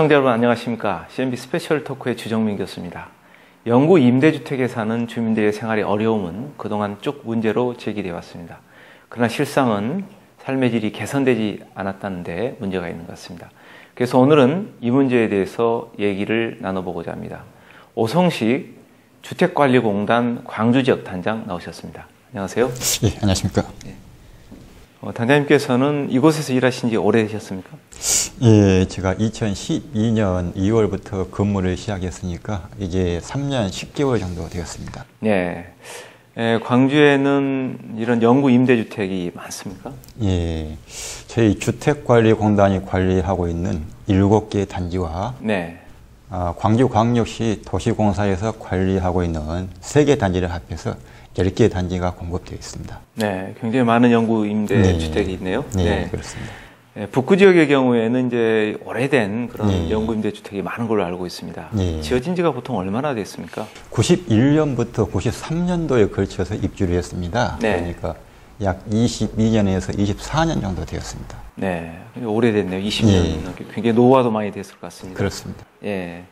시청자 여러분 안녕하십니까. CNB 스페셜 토크의 주정민 교수입니다. 영구 임대주택에 사는 주민들의 생활의 어려움은 그동안 쭉 문제로 제기되어 왔습니다. 그러나 실상은 삶의 질이 개선되지 않았다는 데 문제가 있는 것 같습니다. 그래서 오늘은 이 문제에 대해서 얘기를 나눠보고자 합니다. 오성식 주택관리공단 광주지역 단장 나오셨습니다. 안녕하세요. 예, 안녕하십니까. 예. 단장님께서는 이곳에서 일하신 지 오래되셨습니까? 예, 제가 2012년 2월부터 근무를 시작했으니까 이제 3년 10개월 정도 되었습니다. 네. 광주에는 이런 영구 임대주택이 많습니까? 예, 저희 주택관리공단이 관리하고 있는 7개 단지와 네. 광주광역시 도시공사에서 관리하고 있는 3개 단지를 합해서 10개 단지가 공급되어 있습니다. 네, 굉장히 많은 영구 임대주택이 있네요. 네, 그렇습니다. 북구 지역의 경우에는 이제 오래된 그런 예. 영구 임대주택이 많은 걸로 알고 있습니다. 예. 지어진 지가 보통 얼마나 됐습니까? 91년부터 93년도에 걸쳐서 입주를 했습니다. 네. 그러니까 약 22년에서 24년 정도 되었습니다. 네, 오래됐네요. 20년. 예. 굉장히 노후화도 많이 됐을 것 같습니다. 그렇습니다. 예.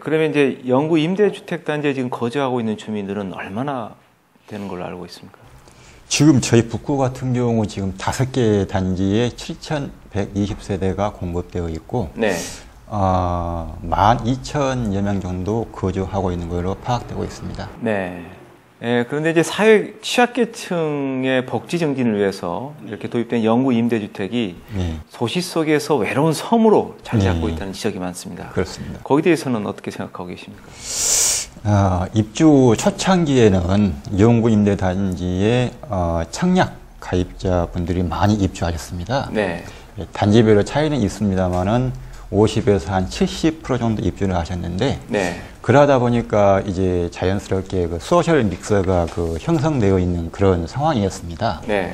그러면 이제 영구 임대주택 단지에 지금 거주하고 있는 주민들은 얼마나 되는 걸로 알고 있습니까? 지금 저희 북구 같은 경우 지금 5개 단지에 7,120세대가 공급되어 있고, 네. 12,000여 명 정도 거주하고 있는 걸로 파악되고 있습니다. 네. 그런데 이제 사회 취약계층의 복지 증진을 위해서 이렇게 도입된 영구 임대주택이 네. 도시 속에서 외로운 섬으로 자리 잡고 네. 있다는 지적이 많습니다. 그렇습니다. 거기에 대해서는 어떻게 생각하고 계십니까? 입주 초창기에는 영구 임대 단지에 청약 가입자분들이 많이 입주하셨습니다. 네. 단지별로 차이는 있습니다만은 50에서 한 70% 정도 입주를 하셨는데, 네. 그러다 보니까 이제 자연스럽게 그 소셜 믹서가 형성되어 있는 그런 상황이었습니다. 네.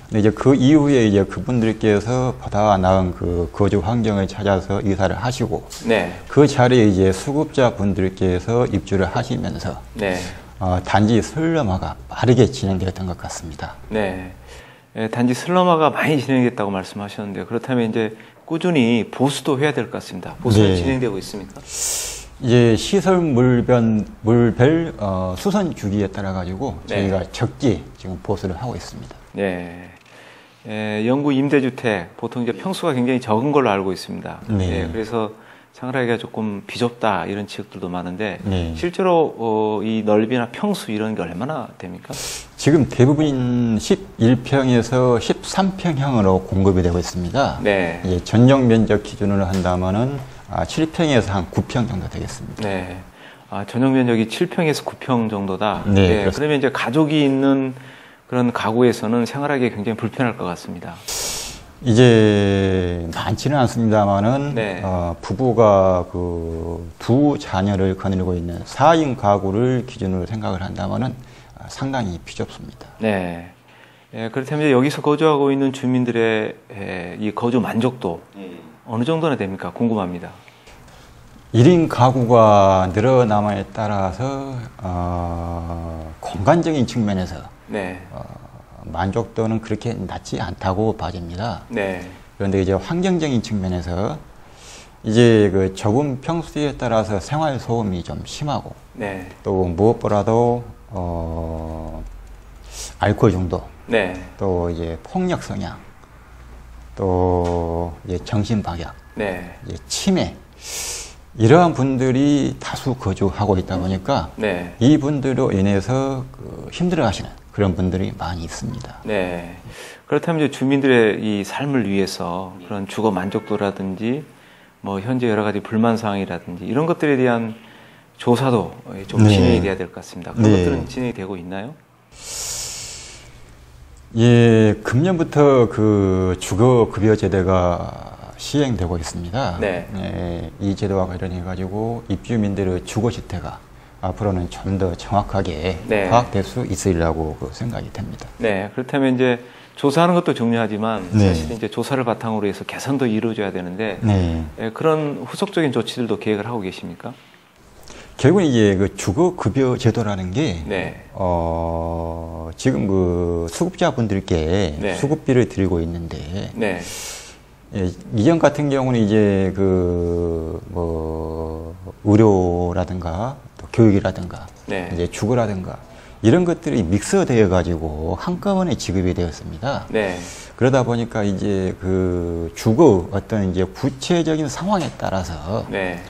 근데 이제 그 이후에 이제 그분들께서 보다 나은 그 거주 환경을 찾아서 이사를 하시고, 네. 그 자리에 이제 수급자 분들께서 입주를 하시면서, 네. 단지 슬럼화가 빠르게 진행되었던 것 같습니다. 네. 단지 슬럼화가 많이 진행됐다고 말씀하셨는데, 그렇다면 이제 꾸준히 보수도 해야 될 것 같습니다. 보수는 네. 진행되고 있습니까? 이제 시설 물별 수선 주기에 따라 가지고 저희가 적게 지금 보수를 하고 있습니다. 네. 영구 임대주택 보통 이제 평수가 굉장히 적은 걸로 알고 있습니다. 네. 그래서 생활하기가 조금 비좁다 이런 지적들도 많은데 네. 실제로 이 넓이나 평수 이런 게 얼마나 됩니까? 지금 대부분 11평에서 13평형으로 공급이 되고 있습니다. 네. 예, 전용 면적 기준으로 한다면은 7평에서 한 9평 정도 되겠습니다. 네. 전용 면적이 7평에서 9평 정도다. 네, 그러면 이제 가족이 있는 그런 가구에서는 생활하기 굉장히 불편할 것 같습니다. 이제 많지는 않습니다만은 네. 부부가 두 자녀를 거느리고 있는 4인 가구를 기준으로 생각을 한다면은 상당히 비좁습니다. 네. 그렇다면 이제 여기서 거주하고 있는 주민들의 이 거주 만족도 어느 정도나 됩니까? 궁금합니다. 1인 가구가 늘어남에 따라서 공간적인 측면에서 네. 만족도는 그렇게 낮지 않다고 봐집니다. 네. 그런데 이제 환경적인 측면에서 이제 그 좁은 평수에 따라서 생활 소음이 좀 심하고, 네. 또 무엇보다도 알코올 중독, 네. 또 이제 폭력 성향, 또 이제 정신 박약, 네. 이제 치매, 이러한 분들이 다수 거주하고 있다 보니까 네. 이 분들로 인해서 힘들어하시는 그런 분들이 많이 있습니다. 네. 그렇다면 이제 주민들의 이 삶을 위해서 그런 주거 만족도라든지 뭐 현재 여러 가지 불만 사항이라든지 이런 것들에 대한 조사도 좀 네. 진행이 돼야 될 것 같습니다. 그런 네. 것들은 진행이 되고 있나요? 예, 금년부터 그 주거급여 제도가 시행되고 있습니다. 네. 예, 이 제도와 관련해 가지고 입주민들의 주거 실태가 앞으로는 좀 더 정확하게 네. 파악될 수 있으리라고 생각이 됩니다. 네. 그렇다면 이제 조사하는 것도 중요하지만 네. 사실 이제 조사를 바탕으로 해서 개선도 이루어져야 되는데 네. 그런 후속적인 조치들도 계획을 하고 계십니까? 결국은 이제 그 주거급여 제도라는 게 네. 지금 그 수급자분들께 네. 수급비를 드리고 있는데 네. 예, 이전 같은 경우는 이제 의료라든가 또 교육이라든가 네. 이제 주거라든가 이런 것들이 믹스되어 가지고 한꺼번에 지급이 되었습니다. 네. 그러다 보니까 이제 그 주거 어떤 이제 구체적인 상황에 따라서 네.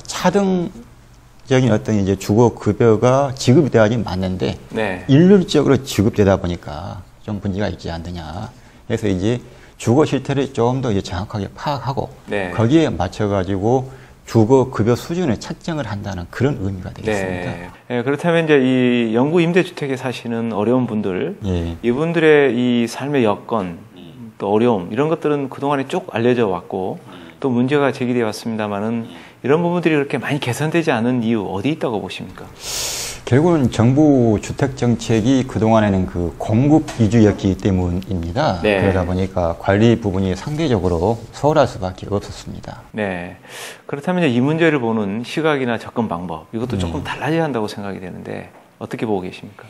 차등적인 어떤 이제 주거 급여가 지급이 돼야지 맞는데 네. 일률적으로 지급되다 보니까 좀 문제가 있지 않느냐. 그래서 이제 주거 실태를 좀 더 이제 정확하게 파악하고 네. 거기에 맞춰 가지고 주거 급여 수준을 책정을 한다는 그런 의미가 되겠습니다. 네. 네, 그렇다면 이제 이 영구 임대주택에 사시는 어려운 분들, 예. 이분들의 이 삶의 여건, 또 어려움 이런 것들은 그동안에 쭉 알려져 왔고 또 문제가 제기되어 왔습니다만은 이런 부분들이 그렇게 많이 개선되지 않은 이유 어디 있다고 보십니까? 결국은 정부 주택 정책이 그동안에는 그 공급 위주였기 때문입니다. 네. 그러다 보니까 관리 부분이 상대적으로 소홀할 수밖에 없었습니다. 네. 그렇다면 이제 이 문제를 보는 시각이나 접근 방법 이것도 조금 달라져야 한다고 생각이 되는데 어떻게 보고 계십니까?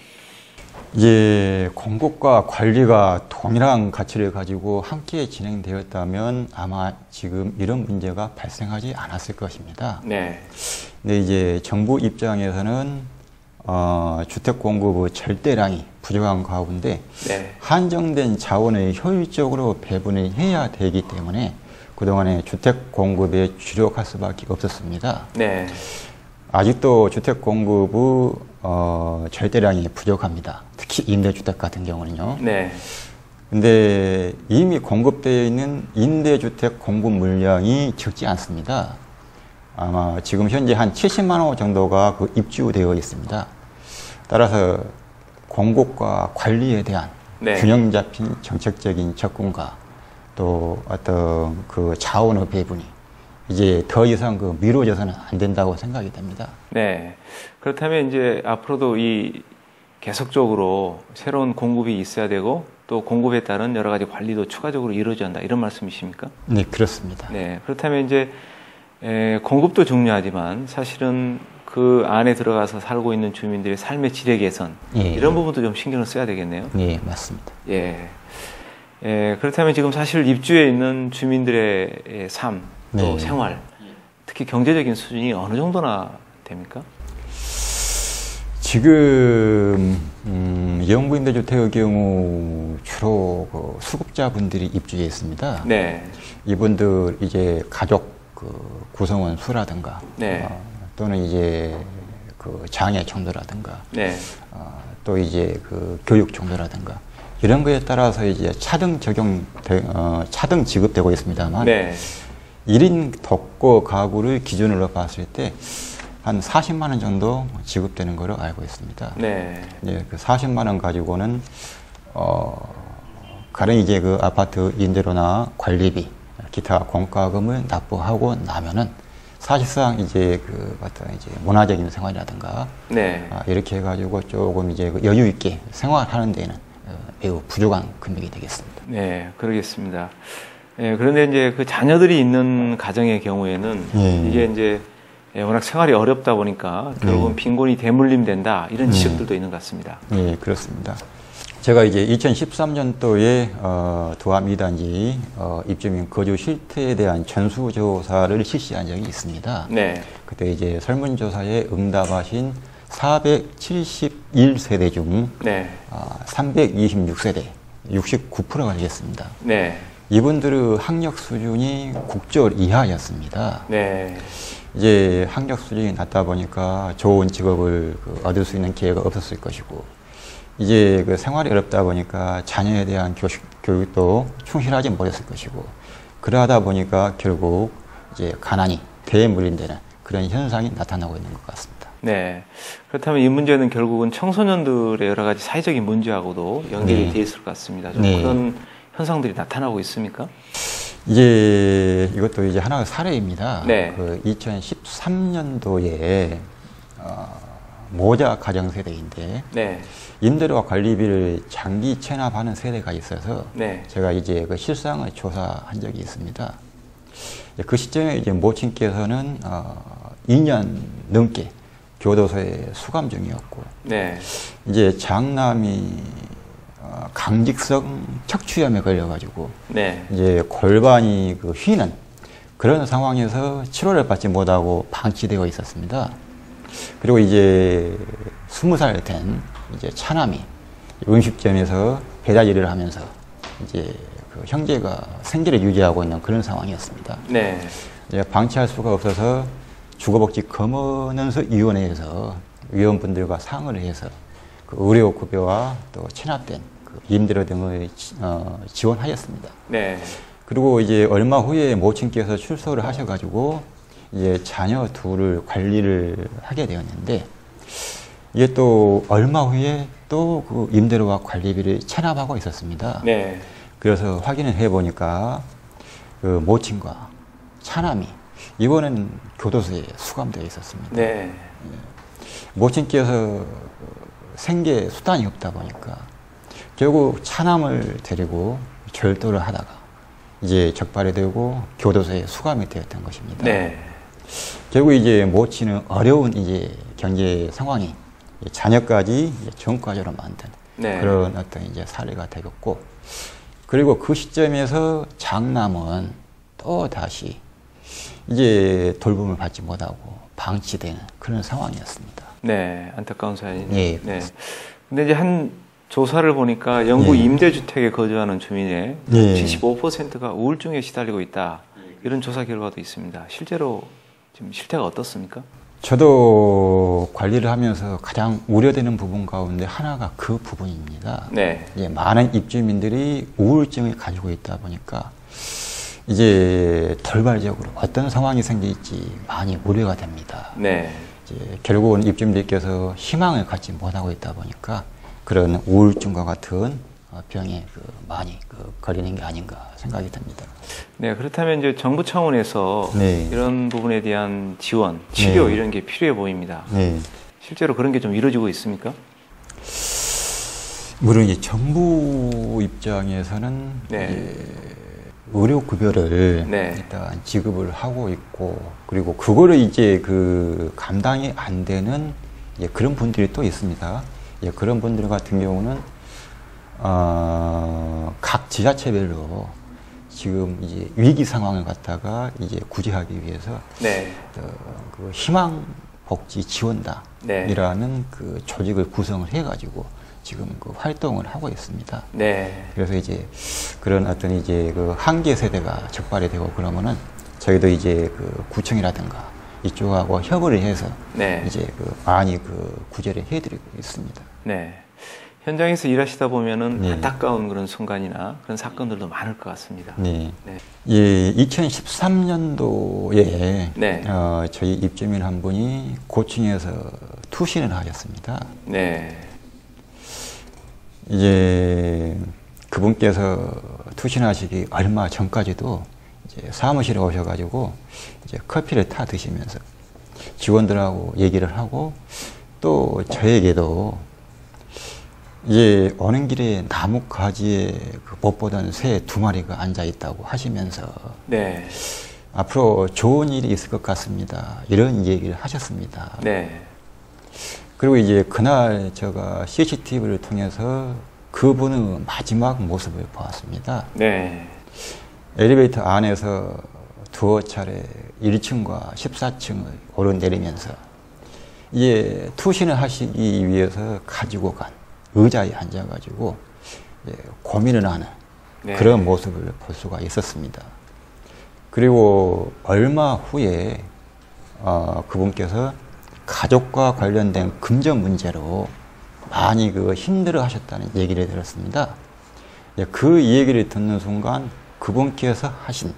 이제 공급과 관리가 동일한 가치를 가지고 함께 진행되었다면 아마 지금 이런 문제가 발생하지 않았을 것입니다. 네. 근데 이제 정부 입장에서는 주택 공급의 절대량이 부족한 가운데 네. 한정된 자원을 효율적으로 배분을 해야 되기 때문에 그동안에 주택 공급에 주력할 수밖에 없었습니다. 네. 아직도 주택 공급의 절대량이 부족합니다. 특히 임대주택 같은 경우는요. 네. 근데 이미 공급되어 있는 임대주택 공급 물량이 적지 않습니다. 아마 지금 현재 한 70만 호 정도가 그 입주되어 있습니다. 따라서 공급과 관리에 대한 네. 균형 잡힌 정책적인 접근과 또 어떤 그 자원의 배분이 이제 더 이상 그 미뤄져서는 안 된다고 생각이 됩니다. 네. 그렇다면 이제 앞으로도 이 계속적으로 새로운 공급이 있어야 되고 또 공급에 따른 여러 가지 관리도 추가적으로 이루어져야 한다 이런 말씀이십니까? 네, 그렇습니다. 네. 그렇다면 이제 공급도 중요하지만 사실은 그 안에 들어가서 살고 있는 주민들의 삶의 질의 개선 예. 이런 부분도 좀 신경을 써야 되겠네요. 네, 맞습니다. 예. 그렇다면 지금 사실 입주해 있는 주민들의 삶, 또 네. 생활, 특히 경제적인 수준이 어느 정도나 됩니까? 지금 영구 임대주택의 경우 주로 그 수급자분들이 입주해 있습니다. 네. 이분들 이제 가족 그 구성원 수라든가 네. 또는 이제 그 장애 정도라든가 네. 또 이제 그 교육 정도라든가 이런 거에 따라서 이제 차등 차등 지급되고 있습니다만 네. 1인 독거 가구를 기준으로 봤을 때 한 40만 원 정도 지급되는 걸로 알고 있습니다. 네. 예, 그 40만 원 가지고는 가령 이제 그 아파트 임대료나 관리비, 기타 공과금을 납부하고 나면은 사실상 이제 그 어떤 이제 문화적인 생활이라든가 네. 이렇게 해가지고 조금 이제 그 여유 있게 생활하는 데는 매우 부족한 금액이 되겠습니다. 네, 그러겠습니다. 그런데 이제 그 자녀들이 있는 가정의 경우에는 이게 이제 워낙 생활이 어렵다 보니까 결국은 빈곤이 대물림된다 이런 지적들도 있는 것 같습니다. 네, 그렇습니다. 제가 이제 2013년도에 도암 2단지 입주민 거주 실태에 대한 전수조사를 실시한 적이 있습니다. 네. 그때 이제 설문조사에 응답하신 471세대 중 네. 326세대, 69%가 되겠습니다. 네. 이분들의 학력 수준이 국절 이하였습니다. 네. 이제 학력 수준이 낮다 보니까 좋은 직업을 얻을 수 있는 기회가 없었을 것이고, 이제 그 생활이 어렵다 보니까 자녀에 대한 교육도 충실하지 못했을 것이고, 그러다 보니까 결국 이제 가난이 대물림되는 그런 현상이 나타나고 있는 것 같습니다. 네. 그렇다면 이 문제는 결국은 청소년들의 여러 가지 사회적인 문제하고도 연결이 되어 있을 것 같습니다. 좀 그런 현상들이 나타나고 있습니까? 이제 이것도 이제 하나의 사례입니다. 네. 그 2013년도에 모자 가정 세대인데 네. 임대료와 관리비를 장기 체납하는 세대가 있어서 네. 제가 이제 그 실상을 조사한 적이 있습니다. 그 시점에 이제 모친께서는 2년 넘게 교도소에 수감 중이었고, 네. 이제 장남이 강직성 척추염에 걸려가지고 네. 이제 골반이 그 휘는 그런 상황에서 치료를 받지 못하고 방치되어 있었습니다. 그리고 이제 20살 된 이제 차남이 음식점에서 배달 일을 하면서 이제 그 형제가 생계를 유지하고 있는 그런 상황이었습니다. 네. 이제 방치할 수가 없어서 주거복지 검언원서위원회에서 위원분들과 상의를 해서 그 의료급여와 또 체납된 그 임대료 등을 지원하였습니다. 네. 그리고 이제 얼마 후에 모친께서 출소를 하셔가지고 이제 자녀 둘을 관리를 하게 되었는데 이게 또 얼마 후에 또 그 임대료와 관리비를 체납하고 있었습니다. 네. 그래서 확인을 해보니까 그 모친과 차남이 이번엔 교도소에 수감되어 있었습니다. 네. 모친께서 생계 수단이 없다 보니까 결국 차남을 데리고 절도를 하다가 이제 적발이 되고 교도소에 수감이 되었던 것입니다. 네. 결국 이제 모친은 어려운 이제 경제 상황이 자녀까지 전과자로 만든 네. 그런 어떤 이제 사례가 되었고, 그리고 그 시점에서 장남은 또 다시 이제 돌봄을 받지 못하고 방치되는 그런 상황이었습니다. 네, 안타까운 사연이네요. 네. 네. 근데 이제 한 조사를 보니까 영구 네. 임대주택에 거주하는 주민의 네. 75%가 우울증에 시달리고 있다. 이런 조사 결과도 있습니다. 실제로 지금 실태가 어떻습니까? 저도 관리를 하면서 가장 우려되는 부분 가운데 하나가 그 부분입니다. 네. 이제 많은 입주민들이 우울증을 가지고 있다 보니까 이제 돌발적으로 어떤 상황이 생길지 많이 우려가 됩니다. 네. 이제 결국은 입주민들께서 희망을 갖지 못하고 있다 보니까 그런 우울증과 같은 병에 많이 걸리는 게 아닌가 생각이 듭니다. 네, 그렇다면 이제 정부 차원에서 네. 이런 부분에 대한 지원, 치료 네. 이런 게 필요해 보입니다. 네. 실제로 그런 게 좀 이루어지고 있습니까? 물론 이제 정부 입장에서는 네. 이제 의료급여를 네. 일단 지급을 하고 있고, 그리고 그거를 이제 감당이 안 되는 그런 분들이 또 있습니다. 그런 분들 같은 경우는 각 지자체별로 지금 이제 위기 상황을 갖다가 이제 구제하기 위해서 네. 그 희망복지지원단이라는 그 조직을 구성을 해가지고 지금 그 활동을 하고 있습니다. 네. 그래서 이제 그런 어떤 이제 그 한계 세대가 적발이 되고 그러면은 저희도 이제 그 구청이라든가 이쪽하고 협의를 해서 네. 이제 많이 구제를 해드리고 있습니다. 네. 현장에서 일하시다 보면은 네. 안타까운 그런 순간이나 그런 사건들도 많을 것 같습니다. 네. 네. 예, 2013년도에 네. 저희 입주민 한 분이 고층에서 투신을 하셨습니다. 네. 이제 그분께서 투신하시기 얼마 전까지도 이제 사무실에 오셔가지고 이제 커피를 타 드시면서 직원들하고 얘기를 하고 또 저에게도 이제 오는 길에 나뭇가지에 못 보던 새 2마리가 앉아 있다고 하시면서 네. 앞으로 좋은 일이 있을 것 같습니다. 이런 얘기를 하셨습니다. 네. 그리고 이제 그날 제가 CCTV를 통해서 그분의 마지막 모습을 보았습니다. 네. 엘리베이터 안에서 두어 차례 1층과 14층을 오르내리면서 이제 투신을 하시기 위해서 가지고 간 의자에 앉아가지고 고민을 하는 네. 그런 모습을 볼 수가 있었습니다. 그리고 얼마 후에 그분께서 가족과 관련된 금전 문제로 많이 힘들어 하셨다는 얘기를 들었습니다. 그 얘기를 듣는 순간 그분께서 하신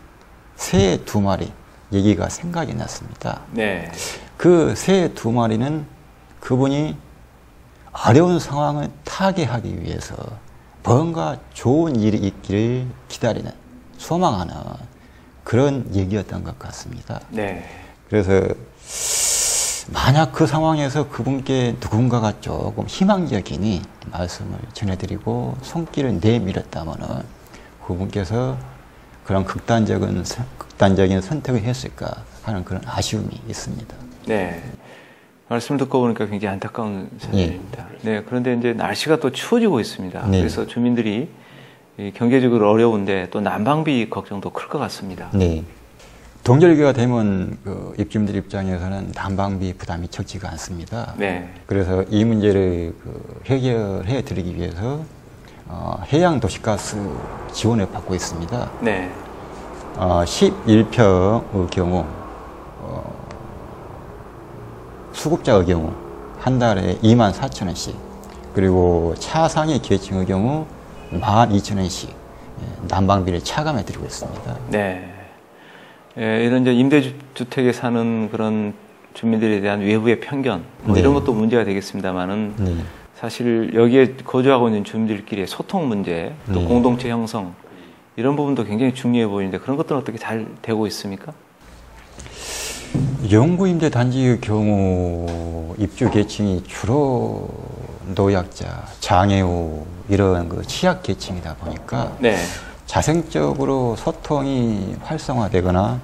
새 2마리 얘기가 생각이 났습니다. 네. 그 새 2마리는 그분이 어려운 상황을 타개하기 위해서 뭔가 좋은 일이 있기를 기다리는, 소망하는 그런 얘기였던 것 같습니다. 네. 그래서 만약 그 상황에서 그분께 누군가가 조금 희망적이니 말씀을 전해드리고 손길을 내밀었다면은 그분께서 그런 극단적인 선택을 했을까 하는 그런 아쉬움이 있습니다. 네. 말씀 듣고 보니까 굉장히 안타까운 사실입니다. 네, 그런데 이제 날씨가 또 추워지고 있습니다. 네. 그래서 주민들이 경제적으로 어려운데 또 난방비 걱정도 클 것 같습니다. 네. 동절기가 되면 그 입주민들 입장에서는 난방비 부담이 적지가 않습니다. 네. 그래서 이 문제를 그 해결해 드리기 위해서 해양 도시가스 지원을 받고 있습니다. 네. 11평의 경우 수급자의 경우 한 달에 24,000원씩, 그리고 차상위 계층의 경우 12,000원씩 난방비를 차감해 드리고 있습니다. 네. 예, 이런 이제 임대주택에 사는 그런 주민들에 대한 외부의 편견, 뭐 네. 이런 것도 문제가 되겠습니다만은 네. 사실 여기에 거주하고 있는 주민들끼리의 소통 문제, 또 네. 공동체 형성, 이런 부분도 굉장히 중요해 보이는데 그런 것들은 어떻게 잘 되고 있습니까? 영구임대 단지의 경우 입주 계층이 주로 노약자, 장애우 이런 그 취약 계층이다 보니까 네. 자생적으로 소통이 활성화되거나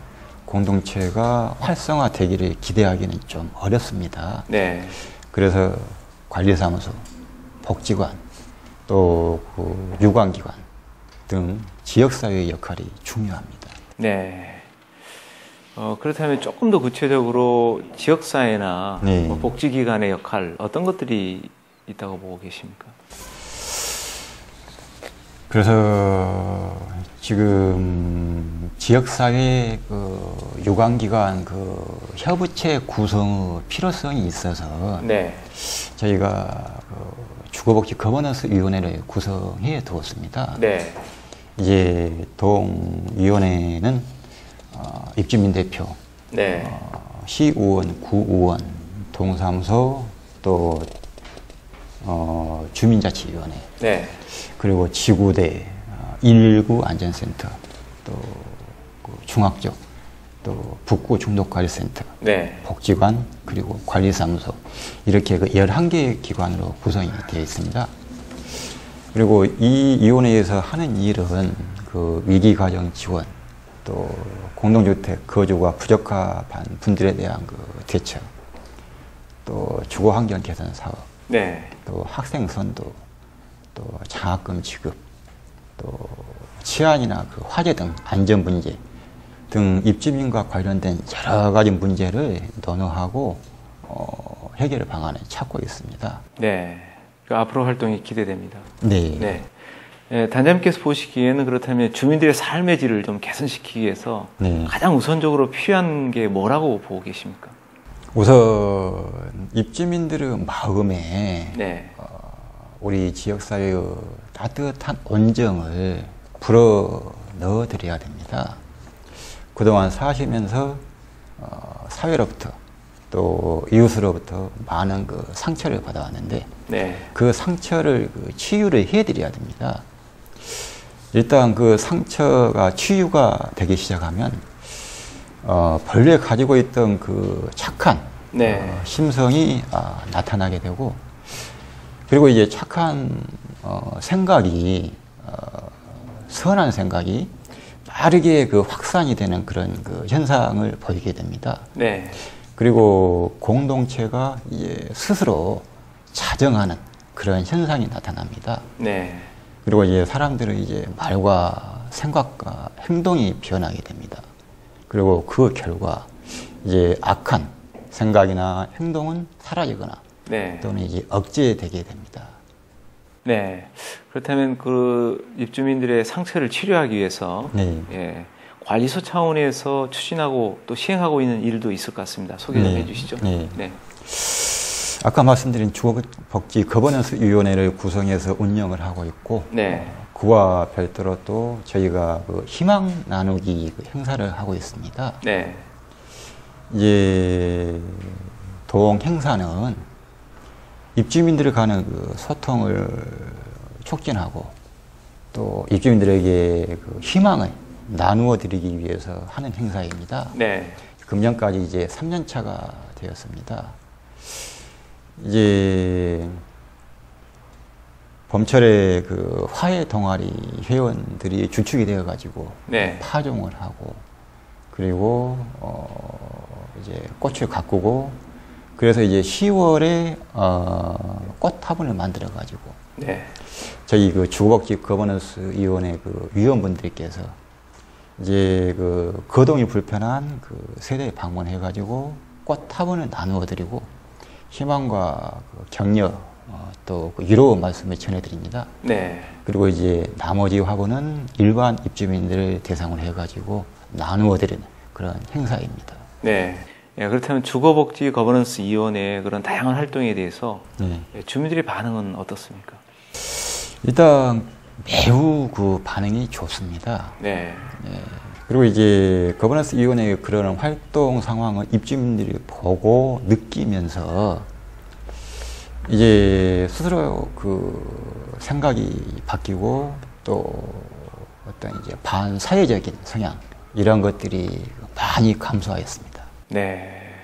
공동체가 활성화되기를 기대하기는 좀 어렵습니다. 네. 그래서 관리사무소, 복지관, 또 그 유관기관 등 지역사회의 역할이 중요합니다. 네. 그렇다면 조금 더 구체적으로 지역사회나 네. 뭐 복지기관의 역할, 어떤 것들이 있다고 보고 계십니까? 그래서 지금 지역사회 그 유관기관 그 협의체 구성의 필요성이 있어서 네. 저희가 그 주거복지 거버넌스 위원회를 구성해 두었습니다. 네. 이제 동위원회는 입주민 대표, 네. 시의원, 구의원, 동사무소, 또 주민자치위원회, 네. 그리고 지구대, 119 안전센터, 또 그 중학교, 또 북구 중독관리센터, 네. 복지관, 그리고 관리사무소, 이렇게 그 11개의 기관으로 구성이 되어 있습니다. 그리고 이 위원회에서 하는 일은 그 위기가정 지원, 또 공동주택 거주가 부적합한 분들에 대한 그 대처, 또 주거환경 개선 사업, 네. 또 학생 선도, 또 장학금 지급, 또 치안이나 그 화재 등 안전 문제 등 입주민과 관련된 여러 가지 문제를 논의하고 해결 방안을 찾고 있습니다. 네. 그 앞으로 활동이 기대됩니다. 네. 네. 예, 단장님께서 보시기에는 그렇다면 주민들의 삶의 질을 좀 개선시키기 위해서 네. 가장 우선적으로 필요한 게 뭐라고 보고 계십니까? 우선 입주민들의 마음에 네. 우리 지역사회의 따뜻한 온정을 불어 넣어드려야 됩니다. 그동안 사시면서 사회로부터 또 이웃으로부터 많은 그 상처를 받아왔는데 네. 그 상처를 그 치유를 해드려야 됩니다. 일단 그 상처가 치유가 되기 시작하면 본래 가지고 있던 그 착한 네. 심성이 나타나게 되고, 그리고 이제 착한 생각이 선한 생각이 빠르게 그 확산이 되는 그런 그 현상을 보이게 됩니다. 네. 그리고 공동체가 이제 스스로 자정하는 그런 현상이 나타납니다. 네. 그리고 이제 사람들은 이제 말과 생각과 행동이 변하게 됩니다. 그리고 그 결과 이제 악한 생각이나 행동은 사라지거나 네. 또는 이제 억제되게 됩니다. 네. 그렇다면 그 입주민들의 상처를 치료하기 위해서 네. 예, 관리소 차원에서 추진하고 또 시행하고 있는 일도 있을 것 같습니다. 소개 좀 네. 해주시죠. 네. 네. 아까 말씀드린 주거복지 거버넌스 위원회를 구성해서 운영을 하고 있고, 네. 그와 별도로 또 저희가 그 희망 나누기 그 행사를 하고 있습니다. 네. 이제 동 행사는 입주민들을 가는 그 소통을 촉진하고 또 입주민들에게 그 희망을 나누어 드리기 위해서 하는 행사입니다. 네. 금년까지 이제 3년 차가 되었습니다. 이제 봄철에 그 화해 동아리 회원들이 주축이 되어 가지고 네. 파종을 하고, 그리고 이제 꽃을 가꾸고, 그래서 이제 10월에 꽃 화분을 만들어 가지고 네. 저희 그 주거복지 거버넌스 위원회 그 위원분들께서 이제 그 거동이 불편한 그 세대에 방문해 가지고 꽃 화분을 나누어 드리고 희망과 그 격려 또 그 위로 말씀을 전해 드립니다. 네. 그리고 이제 나머지 화분은 일반 입주민들을 대상으로 해 가지고 나누어 드리는 그런 행사입니다. 네. 예, 그렇다면 주거복지 거버넌스 위원회의 그런 다양한 활동에 대해서 네. 주민들의 반응은 어떻습니까? 일단 매우 그 반응이 좋습니다. 네. 네. 그리고 이제 거버넌스 위원회의 그런 활동 상황을 입주민들이 보고 느끼면서 이제 스스로 그 생각이 바뀌고 또 어떤 이제 반사회적인 성향 이런 것들이 많이 감소하였습니다. 네.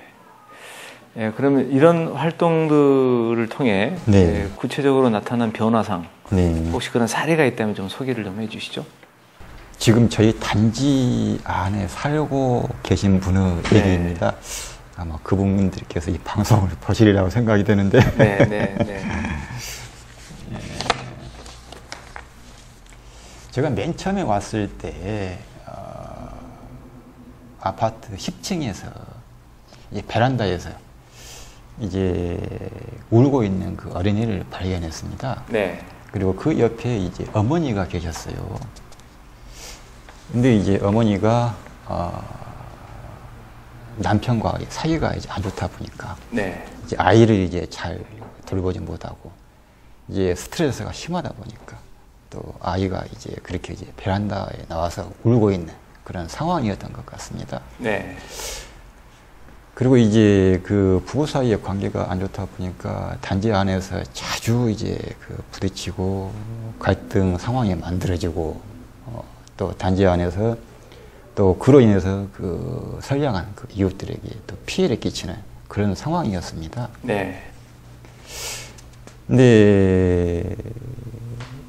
예, 그러면 이런 활동들을 통해 네. 예, 구체적으로 나타난 변화상 네. 혹시 그런 사례가 있다면 좀 소개를 좀 해주시죠. 지금 저희 단지 안에 살고 계신 분의 네. 얘기입니다. 아마 그분들께서 이 방송을 보시리라고 생각이 되는데. 네, 네, 네. 제가 맨 처음에 왔을 때 아파트 10층에서 이제 베란다에서 이제 울고 있는 그 어린이를 발견했습니다. 네. 그리고 그 옆에 이제 어머니가 계셨어요. 근데 이제 어머니가 남편과 사이가 이제 안 좋다 보니까 네. 이제 아이를 이제 잘 돌보지 못하고 이제 스트레스가 심하다 보니까 또 아이가 이제 그렇게 이제 베란다에 나와서 울고 있는 그런 상황이었던 것 같습니다. 네. 그리고 이제 그 부부 사이의 관계가 안 좋다 보니까 단지 안에서 자주 이제 그 부딪히고 갈등 상황이 만들어지고 또 단지 안에서 또 그로 인해서 그 선량한 그 이웃들에게 또 피해를 끼치는 그런 상황이었습니다. 네. 근데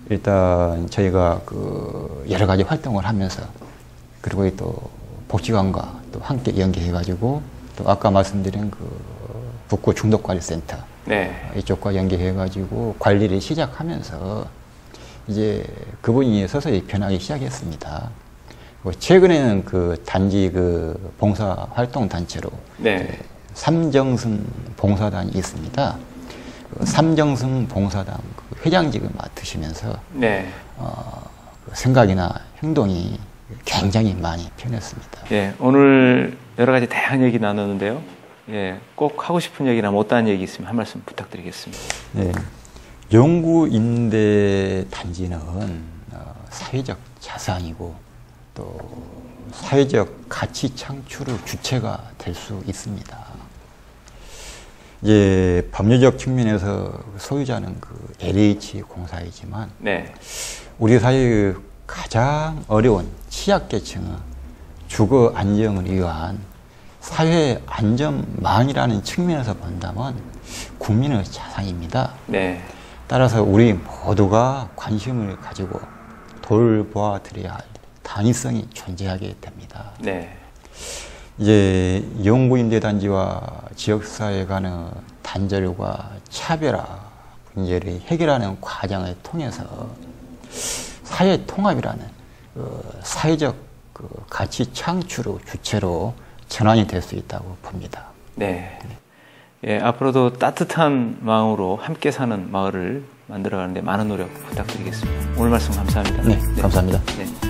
일단 저희가 그 여러 가지 활동을 하면서 그리고 또 복지관과 또 함께 연계해가지고 또 아까 말씀드린 그 북구 중독관리센터 네. 이쪽과 연계해가지고 관리를 시작하면서 이제 그분이 서서히 변하기 시작했습니다. 최근에는 그 단지 그 봉사 활동 단체로 네. 삼정승 봉사단이 있습니다. 그 삼정승 봉사단 그 회장직을 맡으시면서 네. 그 생각이나 행동이 굉장히 많이 변했습니다. 예, 오늘 여러 가지 다양한 얘기 나누는데요. 예, 꼭 하고 싶은 얘기나 못다한 얘기 있으면 한 말씀 부탁드리겠습니다. 네. 영구 임대 단지는 사회적 자산이고 또 사회적 가치 창출의 주체가 될 수 있습니다. 이제 법률적 측면에서 소유자는 그 LH 공사이지만 네. 우리 사회의 가장 어려운 취약계층의 주거 안정을 위한 사회 안전망이라는 측면에서 본다면 국민의 자산입니다. 네. 따라서 우리 모두가 관심을 가지고 돌보아 드려야 할 당위성이 존재하게 됩니다. 네. 이제 영구임대단지와 지역사회 간의 단절과 차별화 문제를 해결하는 과정을 통해서 사회 통합이라는 사회적 가치 창출의 주체로 전환이 될 수 있다고 봅니다. 네. 예, 앞으로도 따뜻한 마음으로 함께 사는 마을을 만들어가는데 많은 노력 부탁드리겠습니다. 오늘 말씀 감사합니다. 네, 감사합니다. 네.